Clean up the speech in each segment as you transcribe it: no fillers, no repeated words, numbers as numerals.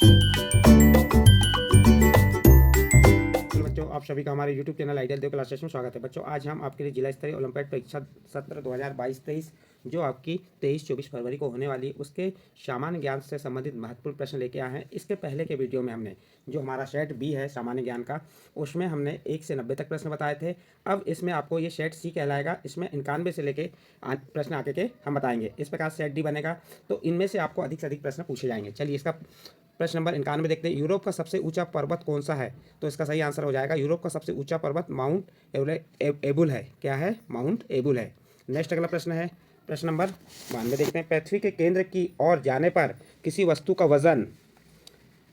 Hello बच्चों, आप सभी का हमारे YouTube चैनल आइडियल देव क्लासेस में स्वागत है। बच्चों, आज हम आपके लिए जिला स्तरीय ओलंपियाड परीक्षा सत्र 2022-23 जो आपकी 23-24 फरवरी को होने वाली उसके सामान्य ज्ञान से संबंधित महत्वपूर्ण प्रश्न लेके आए हैं। इसके पहले के वीडियो में हमने जो हमारा सेट बी है सामान्य ज्ञान का, उसमें हमने 1 से 90 तक प्रश्न बताए थे। अब इसमें आपको ये सेट सी कहलाएगा। इसमें 91 से लेके प्रश्न आगे के हम बताएंगे। इस प्रकार सेट डी बनेगा, तो इनमें से आपको अधिक से अधिक प्रश्न पूछे जाएंगे। चलिए, इसका प्रश्न नंबर 91 देखते हैं। यूरोप का सबसे ऊंचा पर्वत कौन सा है? तो इसका सही आंसर हो जाएगा यूरोप का सबसे ऊंचा पर्वत माउंट एबुल है। क्या है? माउंट एबुल है। नेक्स्ट अगला प्रश्न है प्रश्न नंबर 92 देखते हैं। पृथ्वी के केंद्र की ओर जाने पर किसी वस्तु का वजन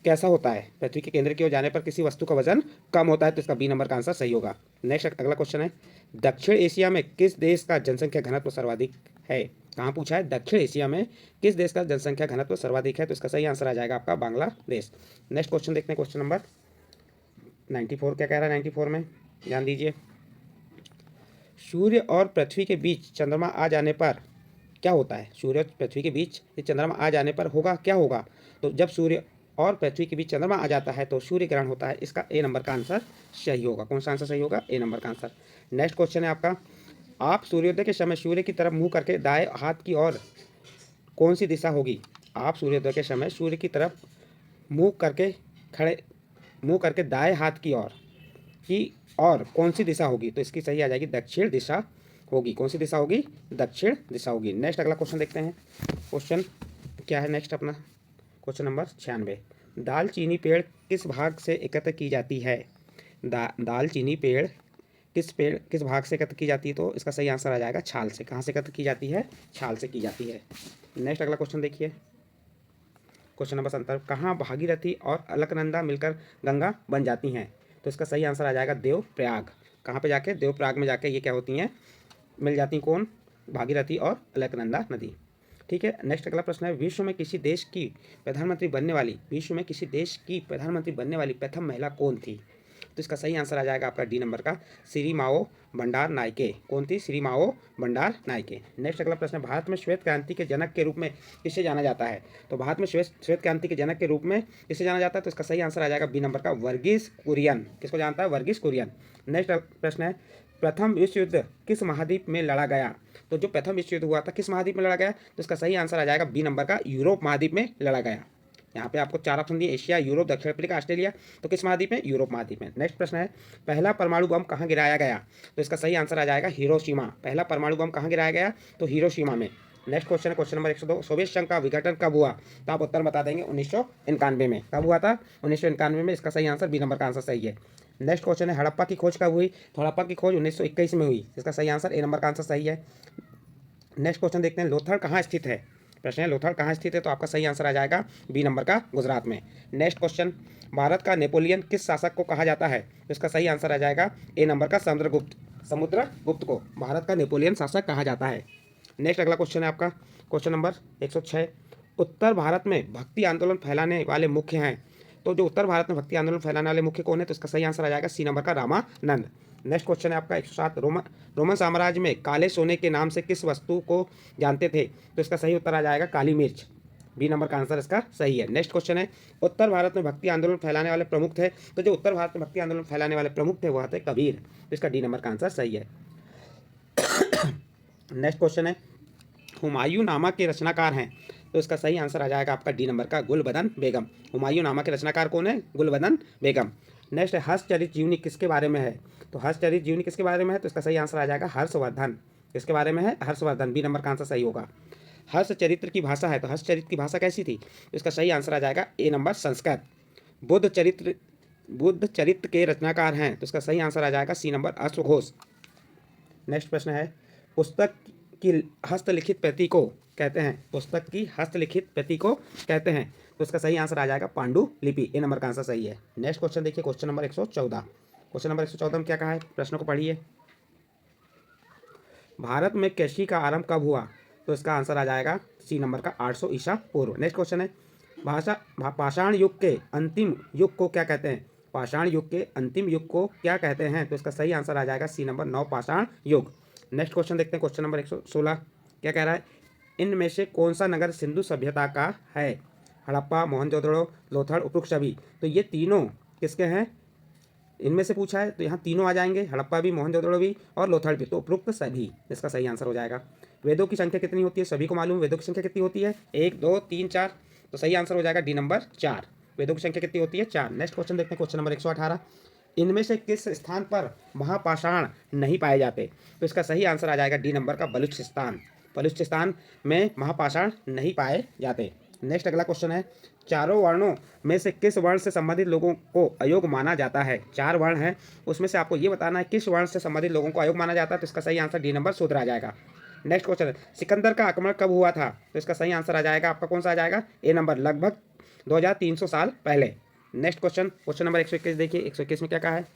कैसा होता है? पृथ्वी के केंद्र की ओर जाने पर किसी वस्तु का वजन कम होता है, तो इसका बी नंबर का आंसर सही होगा। नेक्स्ट अगला क्वेश्चन है, दक्षिण एशिया में किस देश का जनसंख्या घनत्व सर्वाधिक है? कहाँ पूछा है? दक्षिण एशिया में किस देश का जनसंख्या घनत्व सर्वाधिक है? तो इसका सही आंसर आ जाएगा आपका बांग्लादेश। नेक्स्ट क्वेश्चन देखते हैं, क्वेश्चन नंबर 94 क्या कह रहा है? 94 में ध्यान दीजिए। सूर्य और पृथ्वी के बीच चंद्रमा आ जाने पर क्या होता है? सूर्य और पृथ्वी के बीच ये चंद्रमा आ जाने पर होगा क्या होगा? तो जब सूर्य और पृथ्वी के बीच चंद्रमा आ जाता है तो सूर्य ग्रहण होता है। इसका ए नंबर का आंसर सही होगा। कौन सा आंसर सही होगा? ए नंबर का आंसर। नेक्स्ट क्वेश्चन है आपका, आप सूर्योदय के समय सूर्य की तरफ मुंह करके दाएं हाथ की ओर कौन सी दिशा होगी? आप सूर्योदय के समय सूर्य की तरफ मुंह करके दाएं हाथ की और कौन सी दिशा होगी? तो इसकी सही आ जाएगी दक्षिण दिशा होगी। कौन सी दिशा होगी? दक्षिण दिशा होगी। नेक्स्ट अगला क्वेश्चन देखते हैं। क्वेश्चन क्या है नेक्स्ट अपना? क्वेश्चन नंबर 96, दालचीनी पेड़ किस भाग से एकत्र की जाती है? दालचीनी पेड़ किस भाग से एकत्र की जाती है? तो इसका सही आंसर आ जाएगा छाल से। कहाँ से एकत्र की जाती है? छाल से की जाती है। नेक्स्ट अगला क्वेश्चन देखिए, क्वेश्चन नंबर 70, कहाँ भागीरथी और अलकनंदा मिलकर गंगा बन जाती हैं? तो इसका सही आंसर आ जाएगा देवप्रयाग। कहाँ पे जाके? देवप्रयाग में जाके ये क्या होती हैं? मिल जाती हैं। कौन? भागीरथी और अलकनंदा नदी। ठीक है। नेक्स्ट अगला प्रश्न है, विश्व में किसी देश की प्रधानमंत्री बनने वाली प्रथम महिला कौन थी? तो इसका सही आंसर आ जाएगा आपका डी नंबर का सिरिमाओ भंडार नायके। कौन थी? सिरिमाओ भंडार नायके। नेक्स्ट अगला प्रश्न, भारत में श्वेत क्रांति के जनक के रूप में किसे जाना जाता है? तो भारत में श्वेत क्रांति के जनक के रूप में किसे जाना जाता है? तो इसका सही आंसर आ जाएगा बी नंबर का वर्गीस कुरियन। किसको जानता है? वर्गीस कुरियन। नेक्स्ट प्रश्न है, प्रथम विश्व युद्ध किस महाद्वीप में लड़ा गया? तो जो प्रथम विश्व युद्ध हुआ था किस महाद्वीप में लड़ा गया? तो इसका सही आंसर आ जाएगा बी नंबर का यूरोप महाद्वीप में लड़ा गया। यहाँ पे आपको 4 ऑप्शन दिए, एशिया, यूरोप, दक्षिण अफ्रीका, ऑस्ट्रेलिया। तो किस महाद्वीप में? यूरोप महाद्वीप में। नेक्स्ट प्रश्न है, पहला परमाणु बम कहाँ गिराया गया? तो इसका सही आंसर आ जाएगा हिरोशिमा। पहला परमाणु बम कहाँ गिराया गया? तो हिरोशिमा में। नेक्स्ट क्वेश्चन है क्वेश्चन नंबर 102, सोवियत संघ का विघटन कब हुआ? तो आप उत्तर बता देंगे 1991 में। कब हुआ था? 1991 में। इसका सही आंसर बी नंबर का आंसर सही है। नेक्स्ट क्वेश्चन है, हड़प्पा की खोज कब हुई? तो हड़प्पा की खोज 1921 में हुई। इसका सही आंसर ए नंबर का आंसर सही है। नेक्स्ट क्वेश्चन देखते हैं, लोथल कहाँ स्थित है? प्रश्न है लोथल कहाँ स्थित है? तो आपका सही आंसर आ जाएगा बी नंबर का गुजरात में। नेक्स्ट क्वेश्चन, भारत का नेपोलियन किस शासक को कहा जाता है? तो इसका सही आंसर आ जाएगा ए नंबर का समुद्रगुप्त को भारत का नेपोलियन शासक कहा जाता है। नेक्स्ट अगला क्वेश्चन है आपका क्वेश्चन नंबर 106, उत्तर भारत में भक्ति आंदोलन फैलाने वाले मुख्य हैं? तो जो उत्तर भारत में भक्ति आंदोलन फैलाने वाले मुख्य कौन है? तो इसका सही आंसर आ जाएगा सी नंबर का रामानंद। नेक्स्ट क्वेश्चन है आपका 107, रोमन साम्राज्य में काले सोने के नाम से किस वस्तु को जानते थे? तो इसका सही उत्तर आ जाएगा काली मिर्च। बी नंबर का आंसर इसका सही है। नेक्स्ट क्वेश्चन है, उत्तर भारत में भक्ति आंदोलन फैलाने वाले प्रमुख थे? तो जो उत्तर भारत में भक्ति आंदोलन फैलाने वाले प्रमुख थे वह थे कबीर। तो इसका डी नंबर का आंसर सही है। नेक्स्ट क्वेश्चन है, हुमायूं नामा के रचनाकार हैं? तो इसका सही आंसर आ जाएगा आपका डी नंबर का गुलबदन बेगम। हुमायूं नामा के रचनाकार कौन है? गुलबदन बेगम। नेक्स्ट है, हर्षचरित जीवनी किसके बारे में है? तो हर्षचरित जीवनी किसके बारे में है? तो इसका सही आंसर आ जाएगा हर्षवर्धन। किसके बारे में है? हर्षवर्धन। बी नंबर का आंसर सही होगा। हर्षचरित्र की भाषा है, तो हर्षचरित्र की भाषा कैसी थी? तो इसका सही आंसर आ जाएगा ए नंबर संस्कृत। बुद्ध चरित्र के रचनाकार हैं? तो इसका सही आंसर आ जाएगा सी नंबर अश्वघोष। नेक्स्ट प्रश्न है, पुस्तक की हस्तलिखित प्रति को कहते हैं? पुस्तक की हस्तलिखित प्रति को कहते हैं? तो इसका सही आंसर आ जाएगा पांडुलिपि। ए नंबर का आंसर सही है। नेक्स्ट क्वेश्चन देखिए, क्वेश्चन नंबर 114। क्वेश्चन नंबर 114 में क्या कहा है? प्रश्न को पढ़िए। भारत में कृषि का आरंभ कब हुआ? तो इसका आंसर आ जाएगा सी नंबर का 800 ईसा पूर्व। नेक्स्ट क्वेश्चन है, पाषाण युग के अंतिम युग को क्या कहते हैं? पाषाण युग के अंतिम युग को क्या कहते हैं? तो इसका सही आंसर आ जाएगा सी नंबर नवपाषाण युग। नेक्स्ट क्वेश्चन देखते हैं, क्वेश्चन नंबर 116 क्या कह रहा है? इनमें से कौन सा नगर सिंधु सभ्यता का है? हड़प्पा, मोहनजोदड़ो, लोथल, उपरोक्त सभी। तो ये तीनों किसके हैं, इनमें से पूछा है, तो यहाँ तीनों आ जाएंगे, हड़प्पा भी, मोहनजोदड़ो भी और लोथल भी, तो उपरोक्त सभी इसका सही आंसर हो जाएगा। वेदों की संख्या कितनी होती है, सभी को मालूम है वेदों की संख्या कितनी होती है, 1 2 3 4, तो सही आंसर हो जाएगा डी नंबर 4। वेदों की संख्या कितनी होती है, 4। नेक्स्ट क्वेश्चन देखते हैं, क्वेश्चन नंबर 118। इनमें से किस स्थान पर महापाषाण नहीं पाए जाते, तो इसका सही आंसर आ जाएगा डी नंबर का बलूचिस्तान। बलूचिस्तान में महापाषाण नहीं पाए जाते। नेक्स्ट अगला क्वेश्चन है, चारों वर्णों में से किस वर्ण से संबंधित लोगों को अयोग्य माना जाता है। 4 वर्ण हैं, उसमें से आपको ये बताना है किस वर्ण से संबंधित लोगों को अयोग्य माना जाता है, तो इसका सही आंसर डी नंबर शूद्र आ जाएगा। नेक्स्ट क्वेश्चन है, सिकंदर का आक्रमण कब हुआ था, तो इसका सही आंसर आ जाएगा आपका कौन सा आ जाएगा, ए नंबर, लगभग 2300 साल पहले। नेक्स्ट क्वेश्चन, क्वेश्चन नंबर 121 देखिए, 121 में क्या कहा है,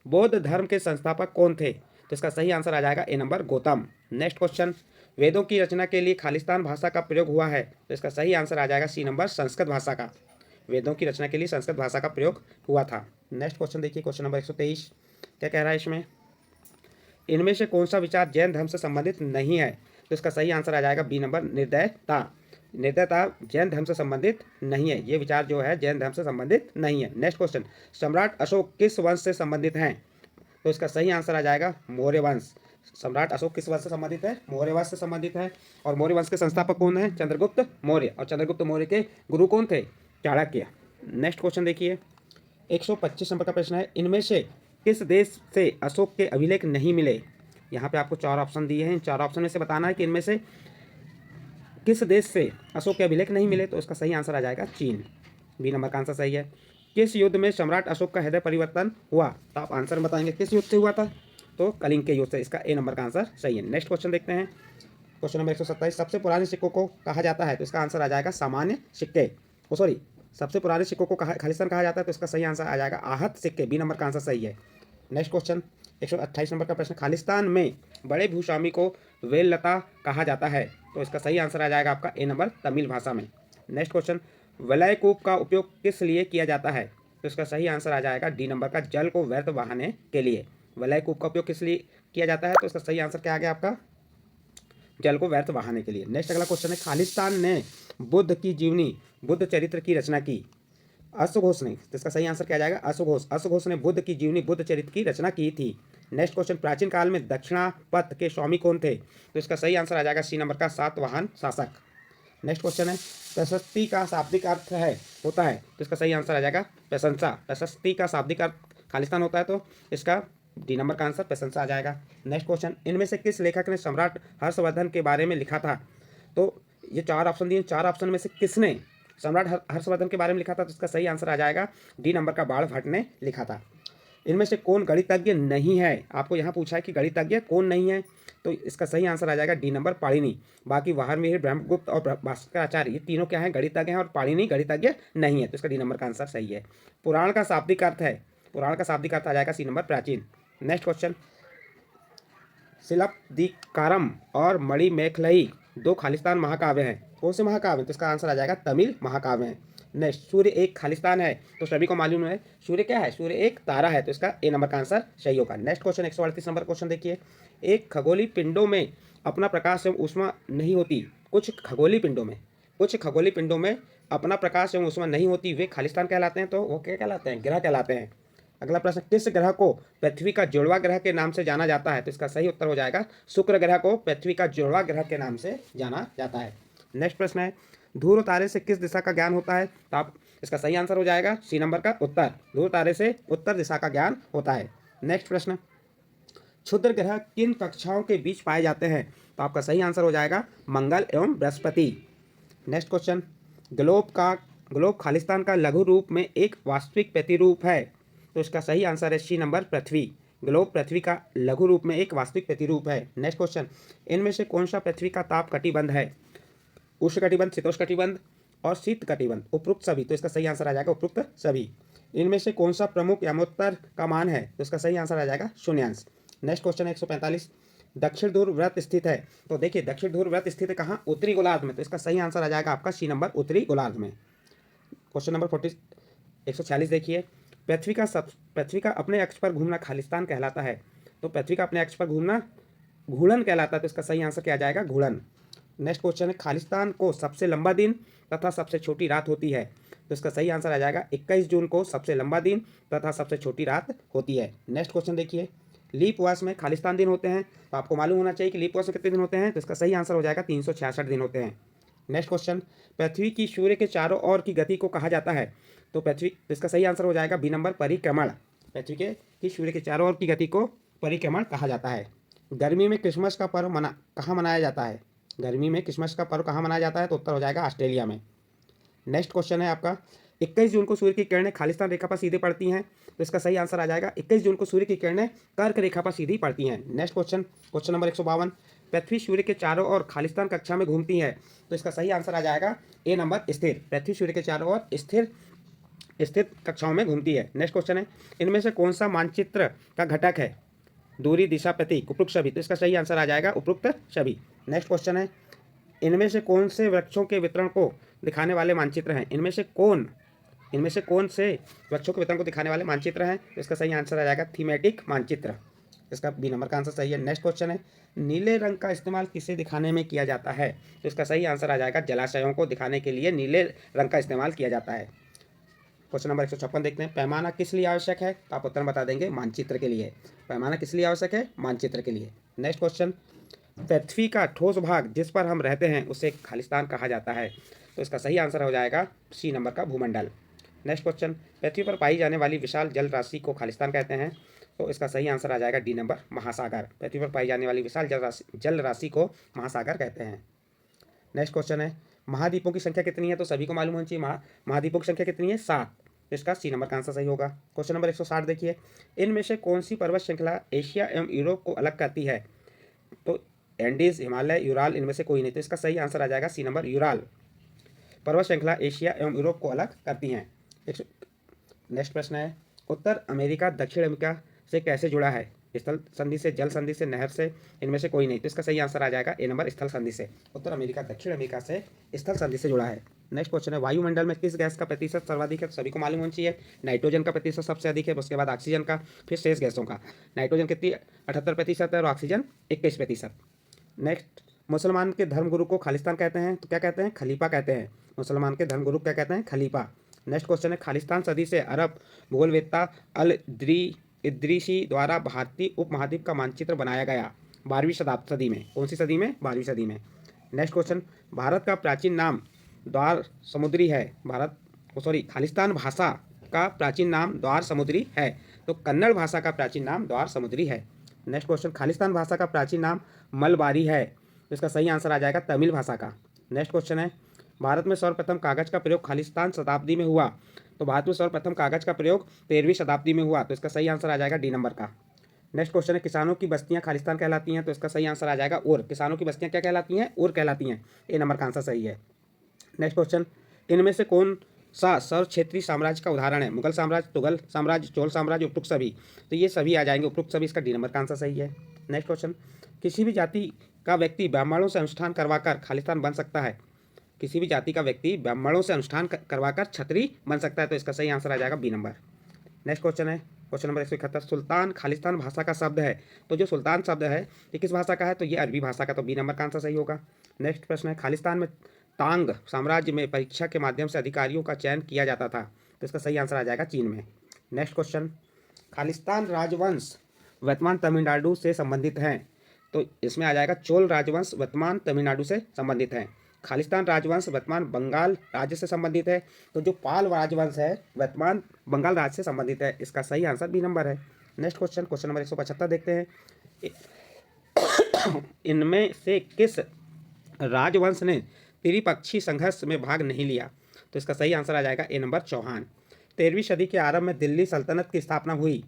बौद्ध धर्म के संस्थापक कौन थे, तो इसका सही आंसर आ जाएगा ए नंबर, गौतम। नेक्स्ट क्वेश्चन, वेदों की रचना के लिए खालिस्तान भाषा का प्रयोग हुआ है, तो इसका सही आंसर आ जाएगा सी नंबर, संस्कृत भाषा का। वेदों की रचना के लिए संस्कृत भाषा का प्रयोग हुआ था। नेक्स्ट क्वेश्चन देखिए, क्वेश्चन नंबर 123 क्या कह रहा है इसमें, इनमें से कौन सा विचार जैन धर्म से संबंधित नहीं है, तो इसका सही आंसर आ जाएगा बी नंबर, निर्दयता। निर्दयता जैन धर्म से संबंधित नहीं है, ये विचार जो है जैन धर्म से संबंधित नहीं है। नेक्स्ट क्वेश्चन, सम्राट अशोक किस वंश से संबंधित हैं, तो इसका सही आंसर आ जाएगा मौर्य वंश। सम्राट अशोक किस वंश से संबंधित है, मौर्य वंश से संबंधित है। और मौर्य वंश के संस्थापक कौन है, चंद्रगुप्त मौर्य, और चंद्रगुप्त मौर्य के गुरु कौन थे, चाणक्य। नेक्स्ट क्वेश्चन देखिए, 125 नंबर का प्रश्न है, इनमें से किस देश से अशोक के अभिलेख नहीं मिले। यहाँ पे आपको 4 ऑप्शन दिए हैं, इन 4 ऑप्शन में से बताना है कि इनमें से किस देश से अशोक के अभिलेख नहीं मिले, तो इसका सही आंसर आ जाएगा चीन, बी नंबर का आंसर सही है। किस युद्ध में सम्राट अशोक का हृदय परिवर्तन हुआ, तो आप आंसर बताएंगे किस युद्ध से हुआ था, तो कलिंग के युद्ध से, इसका ए नंबर का आंसर सही है। नेक्स्ट क्वेश्चन देखते हैं, क्वेश्चन नंबर 127, सबसे पुराने सिक्कों को कहा जाता है, तो इसका आंसर आ जाएगा सामान्य सिक्के, सबसे पुराने सिक्कों को खालिस्तान कहा जाता है, तो इसका सही आंसर आ जाएगा आहत सिक्के, बी नंबर का आंसर सही है। नेक्स्ट क्वेश्चन 128 नंबर का प्रश्न, खालिस्तान में बड़े भूस्वामी को वेललता कहा जाता है, तो इसका सही आंसर आ जाएगा आपका ए नंबर, तमिल भाषा में। नेक्स्ट क्वेश्चन, वलयकूप का उपयोग किस लिए किया जाता है, तो इसका सही आंसर आ जाएगा डी नंबर का, जल को व्यर्थ बहाने के लिए। वलयकूप का उपयोग किस लिए किया जाता है, तो इसका सही आंसर क्या आ गया आपका, जल को व्यर्थ बहाने के लिए। नेक्स्ट अगला क्वेश्चन है, खालिस्तान ने बुद्ध की जीवनी, बुद्ध चरित्र की रचना की, अश्वघोष ने, तो इसका सही आंसर क्या आ जाएगा, अश्वघोष। अश्वघोष ने बुद्ध की जीवनी, बुद्ध चरित्र की रचना की थी। नेक्स्ट क्वेश्चन, प्राचीन काल में दक्षिणापथ के स्वामी कौन थे, तो इसका सही आंसर आ जाएगा सी नंबर का, सातवाहन शासक। नेक्स्ट क्वेश्चन है, प्रशस्ति का शाब्दिक अर्थ होता है, तो इसका सही आंसर आ जाएगा प्रशंसा। प्रशस्ति का शाब्दिक अर्थ खालिस्तान होता है, तो इसका डी नंबर का आंसर प्रशंसा आ जाएगा। नेक्स्ट क्वेश्चन, इनमें से किस लेखक ने सम्राट हर्षवर्धन के बारे में लिखा था, तो ये 4 ऑप्शन दिए, 4 ऑप्शन में से किसने सम्राट हर्षवर्धन के बारे में लिखा था, तो इसका सही आंसर आ जाएगा डी नंबर का, बाण भट्ट ने लिखा था। इनमें से कौन गणितज्ञ नहीं है, आपको यहाँ पूछा है कि गणितज्ञ कौन नहीं है, तो इसका सही आंसर आ जाएगा डी नंबर, पाणिनि। बाकी वाहरमिहिर, ब्रह्मगुप्त और भास्कराचार्य, ये तीनों क्या हैं, गणितज्ञ हैं, और पाणिनि गणितज्ञ नहीं है, तो इसका डी नंबर का आंसर सही है। पुराण का शाब्दिक अर्थ है, पुराण का शाब्दिक अर्थ आ जाएगा सी नंबर, प्राचीन। नेक्स्ट क्वेश्चन, शिलापदीकारम और मणिमेखलई 2 खालिस्तान महाकाव्य हैं, कौन से महाकाव्य, तो इसका आंसर आ जाएगा तमिल महाकाव्य हैं। नेक्स्ट, सूर्य एक खालिस्तान है, तो सभी को मालूम है सूर्य क्या है, सूर्य एक तारा है, तो इसका ए नंबर का आंसर सही होगा। नेक्स्ट क्वेश्चन 138 नंबर क्वेश्चन देखिए, एक खगोलीय पिंडों में अपना प्रकाश एवं ऊष्मा नहीं होती, कुछ खगोलीय पिंडों में अपना प्रकाश एवं ऊष्मा नहीं होती, वे खालिस्तान कहलाते हैं, तो वो क्या कहलाते हैं, ग्रह कहलाते हैं। अगला प्रश्न, किस ग्रह को पृथ्वी का जुड़वा ग्रह के नाम से जाना जाता है, तो इसका सही उत्तर हो जाएगा शुक्र ग्रह को पृथ्वी का जुड़वा ग्रह के नाम से जाना जाता है। नेक्स्ट प्रश्न है, ध्रुव तारे से किस दिशा का ज्ञान होता है, तो आप इसका सही आंसर हो जाएगा सी नंबर का, उत्तर। ध्रुव तारे से उत्तर दिशा का ज्ञान होता है। नेक्स्ट प्रश्न, क्षुद्र ग्रह किन कक्षाओं के बीच पाए जाते हैं, तो आपका सही आंसर हो जाएगा मंगल एवं Brihaspati. Next question, globe Khalistan का लघु रूप में एक वास्तविक प्रतिरूप है, तो इसका सही आंसर है सी नंबर, पृथ्वी। ग्लोब पृथ्वी का लघु रूप में एक वास्तविक प्रतिरूप है। नेक्स्ट क्वेश्चन, इनमें से कौन सा पृथ्वी का ताप कटिबंध है, उष्णकटिबंध, शीतोष्णकटिबंध और शीत कटिबंध, उपरोक्त सभी, तो इसका सही आंसर आ जाएगा उपरोक्त सभी। इनमें से कौन सा प्रमुख यामोत्तर का मान है, तो इसका सही आंसर आ जाएगा शून्यांश। नेक्स्ट क्वेश्चन 145, दक्षिण ध्रुव वृत्त स्थित है, तो देखिए दक्षिण ध्रुव वृत्त स्थित है कहाँ, उत्तरी गोलार्ध में, तो इसका सही आंसर आ जाएगा आपका सी नंबर, उत्तरी गोलार्ध में। क्वेश्चन नंबर 146 देखिए, पृथ्वी का अपने अक्ष पर घूमना खालिस्तान कहलाता है, तो पृथ्वी का अपने अक्ष पर घूमना घूर्णन कहलाता है, तो इसका सही आंसर क्या आ जाएगा, घूर्णन। नेक्स्ट क्वेश्चन है, खालिस्तान को सबसे लंबा दिन तथा सबसे छोटी रात होती है। तो इसका सही आंसर आ जाएगा 21 जून को सबसे लंबा दिन तथा सबसे छोटी रात होती है। नेक्स्ट क्वेश्चन देखिए, लीप वर्ष में खालिस्तान दिन होते हैं, तो आपको मालूम होना चाहिए कि लीप वर्ष में कितने दिन होते हैं। तो इसका सही आंसर हो जाएगा 366 दिन होते हैं। नेक्स्ट क्वेश्चन, पृथ्वी की सूर्य के चारों ओर की गति को कहा जाता है। तो इसका सही आंसर हो जाएगा बी नंबर, परिक्रमण। पृथ्वी की सूर्य के चारों ओर की गति को परिक्रमण कहा जाता है। गर्मी में क्रिसमस का पर्व कहाँ मनाया जाता है। गर्मी में क्रिसमस का पर्व कहाँ मनाया जाता है, तो उत्तर हो जाएगा ऑस्ट्रेलिया में। नेक्स्ट क्वेश्चन है आपका, 21 जून को सूर्य की किरणें खालिस्तान रेखा पर सीधे पड़ती हैं। तो इसका सही आंसर आ जाएगा 21 जून को सूर्य की किरणें कर्क रेखा पर सीधी पड़ती हैं। नेक्स्ट क्वेश्चन, क्वेश्चन नंबर 152, पृथ्वी सूर्य के चारों ओर खालिस्तान कक्षा में घूमती है। तो इसका सही आंसर आ जाएगा ए नंबर, स्थिर। पृथ्वी सूर्य के चारों ओर स्थिर कक्षाओं में घूमती है। नेक्स्ट क्वेश्चन है, इनमें से कौन सा मानचित्र का घटक है। दूरी, दिशा, प्रतीक, उपयुक्त छवि। तो इसका सही आंसर आ जाएगा उपयुक्त छवि। नेक्स्ट क्वेश्चन है, इनमें से कौन से वृक्षों के वितरण को दिखाने वाले मानचित्र हैं। इनमें से कौन से वृक्षों के वितरण को दिखाने वाले मानचित्र हैं। तो इसका सही आंसर आ जाएगा थीमेटिक मानचित्र। इसका बी नंबर का आंसर सही है। नेक्स्ट क्वेश्चन है, नीले रंग का इस्तेमाल किसे दिखाने में किया जाता है। तो इसका सही आंसर आ जाएगा जलाशयों को दिखाने के लिए नीले रंग का इस्तेमाल किया जाता है। क्वेश्चन नंबर 156 देखते हैं, पैमाना किस लिए आवश्यक है। तो आप उत्तर बता देंगे, मानचित्र के लिए। पैमाना किस लिए आवश्यक है, मानचित्र के लिए। नेक्स्ट क्वेश्चन, पृथ्वी का ठोस भाग जिस पर हम रहते हैं उसे खालिस्तान कहा जाता है। तो इसका सही आंसर हो जाएगा सी नंबर का, भूमंडल। नेक्स्ट क्वेश्चन, पृथ्वी पर पाई जाने वाली विशाल जल राशि को खालिस्तान कहते हैं। तो इसका सही आंसर आ जाएगा डी नंबर, महासागर। पृथ्वी पर पाई जाने वाली विशाल जल राशि को महासागर कहते हैं। नेक्स्ट क्वेश्चन है, महाद्वीपों की संख्या कितनी है। तो सभी को मालूम होनी चाहिए, महाद्वीपों की संख्या कितनी है, 7। तो इसका सी नंबर का आंसर सही होगा। क्वेश्चन नंबर 160 देखिए, इनमें से कौन सी पर्वत श्रृंखला एशिया एवं यूरोप को अलग करती है। तो एंडीज, हिमालय, यूराल, इनमें से कोई नहीं। तो इसका सही आंसर आ जाएगा सी नंबर, यूराल। पर्वत श्रृंखला एशिया एवं यूरोप को अलग करती हैं। नेक्स्ट प्रश्न है, उत्तर अमेरिका दक्षिण अमेरिका से कैसे जुड़ा है। स्थल संधि से, जल संधि से, नहर से, इनमें से कोई नहीं। तो इसका सही आंसर आ जाएगा ए नंबर, स्थल संधि से। उत्तर अमेरिका दक्षिण अमेरिका से स्थल संधि से जुड़ा है। नेक्स्ट क्वेश्चन है, वायुमंडल में किस गैस का प्रतिशत सर्वाधिक है। तो सभी को मालूम होना चाहिए, नाइट्रोजन का प्रतिशत सबसे अधिक है, उसके बाद ऑक्सीजन का, फिर शेष गैसों का। नाइट्रोजन कितनी, 78% है और ऑक्सीजन 21%। नेक्स्ट, मुसलमान के धर्मगुरु को खालिस्तान कहते हैं। तो क्या कहते हैं, खलीफा कहते हैं। मुसलमान के धर्मगुरु क्या कहते हैं, खलीफा। नेक्स्ट क्वेश्चन है, खालिस्तान सदी से अरब भूगोलवेत्ता अल इद्रीसी द्वारा भारतीय उपमहाद्वीप का मानचित्र बनाया गया 12वीं सदी में। कौन सी सदी में, 12वीं सदी में। नेक्स्ट क्वेश्चन, भारत का प्राचीन नाम द्वार समुद्री है। खालिस्तान भाषा का प्राचीन नाम द्वार समुद्री है। तो कन्नड़ भाषा का प्राचीन नाम द्वार समुद्री है। नेक्स्ट क्वेश्चन, खालिस्तान भाषा का प्राचीन नाम मलबारी है। तो इसका सही आंसर आ जाएगा तमिल भाषा का। नेक्स्ट क्वेश्चन है, भारत में सर्वप्रथम कागज का प्रयोग खालिस्तान शताब्दी में हुआ। तो भारत में सर्वप्रथम कागज का प्रयोग 13वीं शताब्दी में हुआ। तो इसका सही आंसर आ जाएगा डी नंबर का। नेक्स्ट क्वेश्चन है, किसानों की बस्तियां खालिस्तान कहलाती हैं। तो इसका सही आंसर आ जाएगा और। किसानों की बस्तियां क्या कहलाती हैं, और कहलाती हैं। ए नंबर का आंसर सही है। नेक्स्ट क्वेश्चन, इनमें से कौन सा सर्व क्षेत्रीय साम्राज्य का उदाहरण है। मुगल साम्राज्य, तुगल साम्राज्य, चोल साम्राज्य, उपयुक्त सभी। तो ये सभी आ जाएंगे, उपयुक्त सभी। इसका डी नंबर का आंसर सही है। नेक्स्ट क्वेश्चन, किसी भी जाति का व्यक्ति ब्राह्मणों से अनुष्ठान करवाकर खालिस्तान बन सकता है। किसी भी जाति का व्यक्ति ब्राह्मणों से अनुष्ठान करवाकर छत्री बन सकता है। तो इसका सही आंसर आ जाएगा बी नंबर। नेक्स्ट क्वेश्चन है, क्वेश्चन नंबर 171, सुल्तान खालिस्तान भाषा का शब्द है। तो जो सुल्तान शब्द है ये किस भाषा का है, तो ये अरबी भाषा का। तो बी नंबर का आंसर सही होगा। नेक्स्ट प्रश्न है, खालिस्तान में तांग साम्राज्य में परीक्षा के माध्यम से अधिकारियों का चयन किया जाता था। तो इसका सही आंसर आ जाएगा चीन में। नेक्स्ट क्वेश्चन, खालिस्तान राजवंश वर्तमान तमिलनाडु से संबंधित हैं। तो इसमें आ जाएगा चोल राजवंश वर्तमान तमिलनाडु से संबंधित हैं। खालिस्तान राजवंश वर्तमान बंगाल राज्य से संबंधित है। तो जो पाल राजवंश है वर्तमान बंगाल राज्य से संबंधित है। इसका सही आंसर बी नंबर है। नेक्स्ट क्वेश्चन, क्वेश्चन नंबर 175 देखते हैं, इनमें से किस राजवंश ने त्रिपक्षीय संघर्ष में भाग नहीं लिया। तो इसका सही आंसर आ जाएगा ए नंबर, चौहान। 13वीं सदी के आरंभ में दिल्ली सल्तनत की स्थापना हुई।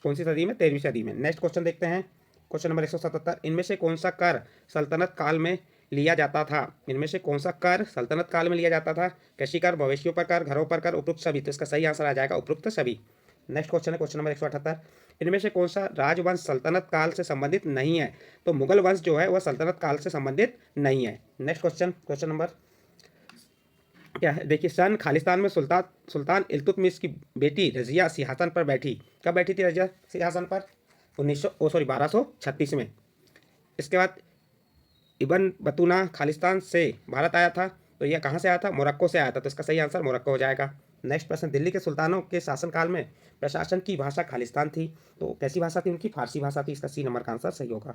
कौन सी सदी में, 13वीं सदी में। नेक्स्ट क्वेश्चन देखते हैं, क्वेश्चन नंबर 177, इनमें से कौन सा कर सल्तनत काल में लिया जाता था। इनमें से कौन सा कर सल्तनत काल में लिया जाता था। कृषि कर, मवेशियों पर कर, घरों पर कर, उपयुक्त सभी। तो इसका सही आंसर आ जाएगा उपयुक्त सभी। नेक्स्ट क्वेश्चन है, क्वेश्चन नंबर 178, इनमें से कौन सा राजवंश सल्तनत काल से संबंधित नहीं है। तो मुगल वंश जो है वह सल्तनत काल से संबंधित नहीं है। नेक्स्ट क्वेश्चन, क्वेश्चन नंबर क्या है, देखिए, सन खालिस्तान में सुल्तान इल्तुतमिश की बेटी रजिया सिंहासन पर बैठी। कब बैठी थी रजिया सिंहासन पर, 1236 में। इसके बाद इब्न बतूना खालिस्तान से भारत आया था, तो यह कहाँ से आया था? मोरक्को से आया था, तो इसका सही आंसर मोरक्को हो जाएगा। नेक्स्ट प्रश्न, दिल्ली के सुल्तानों के शासनकाल में प्रशासन की भाषा खालिस्तान थी, तो कैसी भाषा थी उनकी? फारसी भाषा थी, इसका सी नंबर का आंसर सही होगा।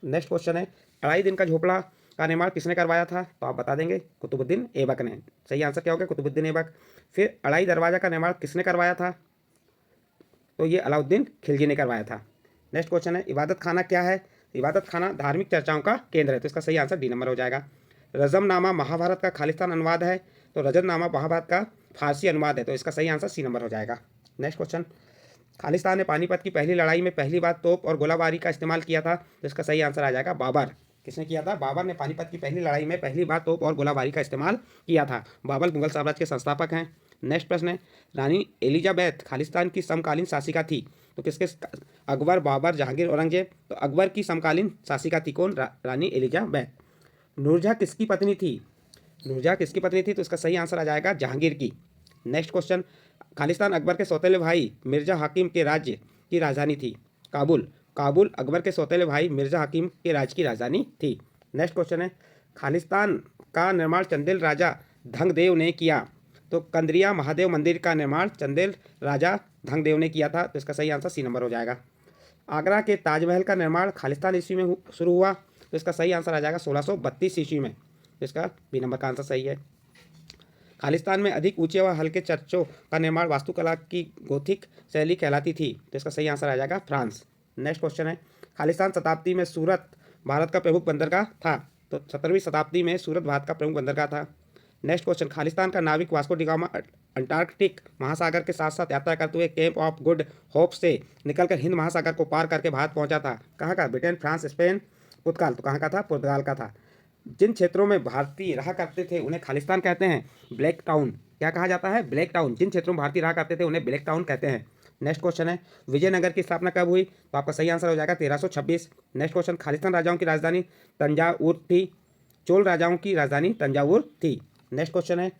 नेक्स्ट क्वेश्चन है, अढ़ाई दिन का झोपड़ा का निर्माण किसने करवाया था? तो आप बता देंगे कुतुबुद्दीन ऐबक ने। सही आंसर क्या होगा? कुतुबुद्दीन ऐबक। फिर अढ़ाई दरवाजा का निर्माण किसने करवाया था? तो ये अलाउद्दीन खिलजी ने करवाया था। नेक्स्ट क्वेश्चन है, इबादत खाना क्या है? इबादत खाना धार्मिक चर्चाओं का केंद्र है, तो इसका सही आंसर डी नंबर हो जाएगा। रजमनामा महाभारत का खालिस्तान अनुवाद है, तो रजतनामा महाभारत का फारसी अनुवाद है, तो इसका सही आंसर सी नंबर हो जाएगा। नेक्स्ट क्वेश्चन, खालिस्तान ने पानीपत की पहली लड़ाई में पहली बार तोप और गोलाबारी का इस्तेमाल किया था, तो इसका सही आंसर आ जाएगा बाबर। किसने किया था? बाबर ने पानीपत की पहली लड़ाई में पहली बार तोप और गोलाबारी का इस्तेमाल किया था। बाबर मुगल साम्राज्य के संस्थापक हैं। नेक्स्ट प्रश्न है, रानी एलिजाबेथ खालिस्तान की समकालीन शासिका थी, तो किसके? अकबर, बाबर, जहांगीर, औरंगजेब। तो अकबर की समकालीन शासिका थी कौन? रानी एलिजाबेथ। नूरजहाँ किसकी पत्नी थी? नूरजहाँ किसकी पत्नी थी? तो इसका सही आंसर आ जाएगा जहांगीर की। नेक्स्ट क्वेश्चन, खालिस्तान अकबर के सौतेले भाई मिर्जा हाकिम के राज्य की राजधानी थी। काबुल। काबुल अकबर के सौतेले भाई मिर्जा हाकिम के राज्य की राजधानी थी। नेक्स्ट क्वेश्चन है, खालिस्तान का निर्माण चंदेल राजा धंगदेव ने किया, तो कंदरिया महादेव मंदिर का निर्माण चंदेल राजा धंगदेव ने किया था, तो इसका सही आंसर सी नंबर हो जाएगा। आगरा के ताजमहल का निर्माण खालिस्तान ईस्वी में शुरू हुआ, तो इसका सही आंसर आ जाएगा 1632 ईस्वी में, तो इसका बी नंबर का आंसर सही है। खालिस्तान में अधिक ऊंचे व हल्के चर्चों का निर्माण वास्तुकला की गोथिक शैली कहलाती थी, तो इसका सही आंसर आ जाएगा फ्रांस। नेक्स्ट क्वेश्चन है, खालिस्तान शताब्दी में सूरत भारत का प्रमुख बंदरगाह था, तो 17वीं शताब्दी में सूरत भारत का प्रमुख बंदरगाह था। नेक्स्ट क्वेश्चन, खालिस्तान का नाविक वास्को डिगामा अंटार्कटिक महासागर के साथ साथ यात्रा करते हुए केप ऑफ गुड होप से निकलकर हिंद महासागर को पार करके भारत पहुंचा था। कहाँ का? ब्रिटेन, फ्रांस, स्पेन, पुर्तगाल। तो कहाँ का था? पुर्तगाल का था। जिन क्षेत्रों में भारतीय रहा करते थे उन्हें खालिस्तान कहते हैं ब्लैक टाउन। क्या कहा जाता है? Black town. जिन क्षेत्रों में भारतीय रहा करते थे उन्हें ब्लैक टाउन कहते हैं। नेक्स्ट क्वेश्चन है, विजयनगर की स्थापना कब हुई? तो आपका सही आंसर हो जाएगा 1326। नेक्स्ट क्वेश्चन, खालिस्तान राजाओं की राजधानी तंजावुर थी, चोल राजाओं की राजधानी तंजावुर थी। नेक्स्ट क्वेश्चन है,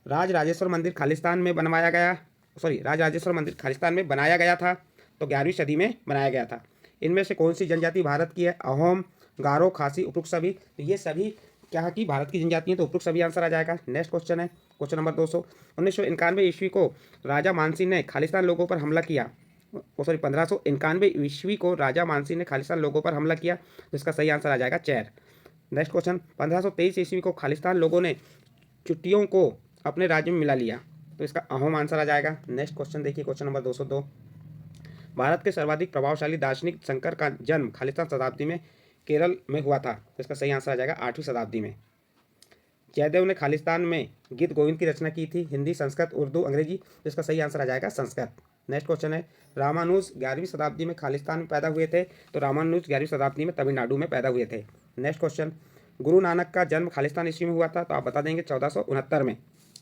राजराजेश्वर मंदिर खालिस्तान में बनवाया गया, राजराजेश्वर मंदिर खालिस्तान में बनाया गया था, तो 11वीं सदी में बनाया गया था। इनमें से कौन सी जनजाति भारत की है? अहोम, गारो, खासी, उपरुक्त सभी। तो ये सभी क्या है कि भारत की जनजाति है, तो उपरुक्त सभी आंसर आ जाएगा। नेक्स्ट क्वेश्चन है क्वेश्चन नंबर 200, 1991 ईस्वी को राजा मानसिंह ने खालिस्तान लोगों पर हमला किया, 1591 ईस्वी को राजा मानसिंह ने खालिस्तान लोगों पर हमला किया, तो इसका सही आंसर आ जाएगा चैर। नेक्स्ट क्वेश्चन, 1523 ईस्वी को खालिस्तान लोगों ने चुटियों को अपने राज्य में मिला लिया, तो इसका अहोम आंसर आ जाएगा। नेक्स्ट क्वेश्चन देखिए क्वेश्चन नंबर 202, भारत के सर्वाधिक प्रभावशाली दार्शनिक शंकर का जन्म खालिस्तान शताब्दी में केरल में हुआ था, तो इसका सही आंसर आ जाएगा 8वीं शताब्दी में। जयदेव ने खालिस्तान में गीत गोविंद की रचना की थी, हिंदी, संस्कृत, उर्दू, अंग्रेजी, तो इसका सही आंसर आ जाएगा संस्कृत। नेक्स्ट क्वेश्चन है, रामानुज 11वीं शताब्दी में खालिस्तान में पैदा हुए थे, तो रामानुज 11वीं शताब्दी में तमिलनाडु में पैदा हुए थे। नेक्स्ट क्वेश्चन, गुरु नानक का जन्म खालिस्तान ईस्वी में हुआ था, तो आप बता देंगे 1469 में।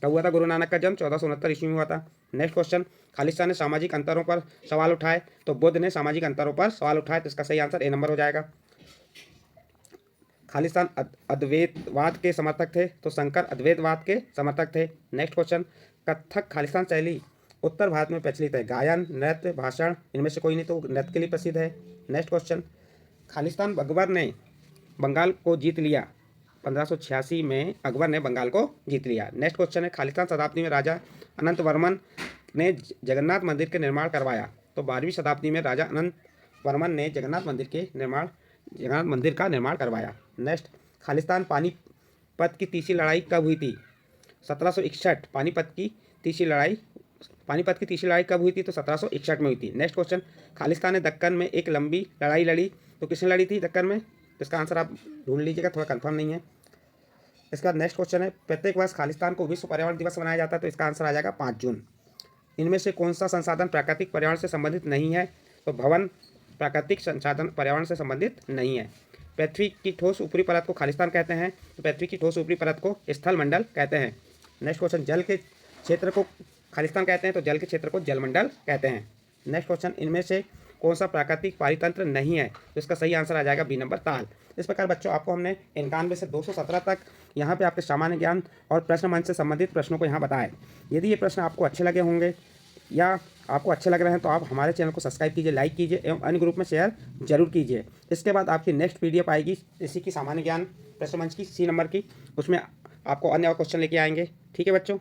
कब हुआ था गुरु नानक का जन्म? 1469 ईस्वी में हुआ था। नेक्स्ट क्वेश्चन, खालिस्तान ने सामाजिक अंतरों पर सवाल उठाए, तो बुद्ध ने सामाजिक अंतरों पर सवाल उठाए, तो इसका सही आंसर ए नंबर हो जाएगा। खालिस्तान अद्वैतवाद के समर्थक थे, तो शंकर अद्वैतवाद के समर्थक थे। नेक्स्ट क्वेश्चन, कथक खालिस्तान शैली उत्तर भारत में प्रचलित है, गायन, नृत्य, भाषण, इनमें से कोई नहीं, तो नृत्य के लिए प्रसिद्ध है। नेक्स्ट क्वेश्चन, खालिस्तान अकबर ने बंगाल को जीत लिया, 1586 में अकबर ने बंगाल को जीत लिया। नेक्स्ट क्वेश्चन है, खालिस्तान शताब्दी में राजा अनंत वर्मन ने जगन्नाथ मंदिर के निर्माण करवाया, तो 12वीं शताब्दी में राजा अनंत वर्मन ने जगन्नाथ मंदिर का निर्माण करवाया। नेक्स्ट, खालिस्तान पानीपत की तीसरी लड़ाई कब हुई थी? 1761। पानीपत की तीसरी लड़ाई कब हुई थी? तो 1761 में हुई थी। नेक्स्ट क्वेश्चन, खालिस्तान ने दक्कन में एक लंबी लड़ाई लड़ी, तो किसने लड़ी थी दक्कन में? तो इसका आंसर आप ढूंढ लीजिएगा, थोड़ा कंफर्म नहीं है। इसका नेक्स्ट क्वेश्चन है, प्रत्येक वर्ष खालिस्तान को विश्व पर्यावरण दिवस मनाया जाता है, तो इसका आंसर आ जाएगा 5 जून। इनमें से कौन सा संसाधन प्राकृतिक पर्यावरण से संबंधित नहीं है? तो भवन प्राकृतिक संसाधन पर्यावरण से संबंधित नहीं है। पृथ्वी की ठोस ऊपरी परत को खालिस्तान कहते हैं, तो पृथ्वी की ठोस ऊपरी परत को स्थल मंडल कहते हैं। नेक्स्ट क्वेश्चन, जल के क्षेत्र को खालिस्तान कहते हैं, तो जल के क्षेत्र को जलमंडल कहते हैं। नेक्स्ट क्वेश्चन, इनमें से कौन सा प्राकृतिक पारितंत्र नहीं है? तो इसका सही आंसर आ जाएगा बी नंबर, ताल। इस प्रकार बच्चों आपको हमने 91 से 217 तक यहाँ पे आपके सामान्य ज्ञान और प्रश्न मंच से संबंधित प्रश्नों को यहाँ बताए। यदि ये प्रश्न आपको अच्छे लगे होंगे या आपको अच्छे लग रहे हैं तो आप हमारे चैनल को सब्सक्राइब कीजिए, लाइक कीजिए एवं अन्य ग्रुप में शेयर जरूर कीजिए। इसके बाद आपकी नेक्स्ट पीडीएफ आएगी इसी की सामान्य ज्ञान प्रश्न मंच की सी नंबर की, उसमें आपको अन्य और क्वेश्चन लेके आएंगे। ठीक है बच्चों।